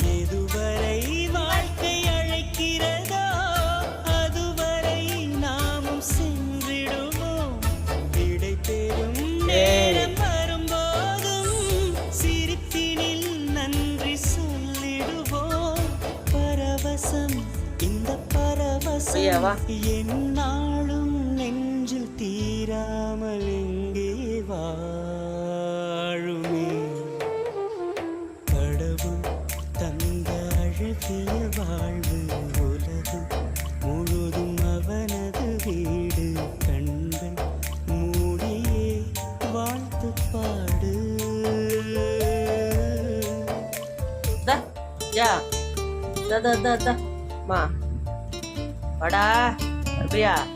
எதுவரை வாழ்க்கை அழைக்கிறதோ அதுவரை நாமும் சென்றிடுவோம். விடை பெறும் நேரம் வரும்போதும் சிரிப்பினில் நன்றி சொல்லிடுவோம். பரவசம் இந்த பரவசம் என்னாலும் நெஞ்சில் தீராமல் எங்கே வாழுமே. கடவுள் தந்த அழகிய வாழ்வு உலகம் முழுதும் அவனது வீடு. கண்கள் மூடியே வாழ்த்து பாடு. மா வாடா பிரியா.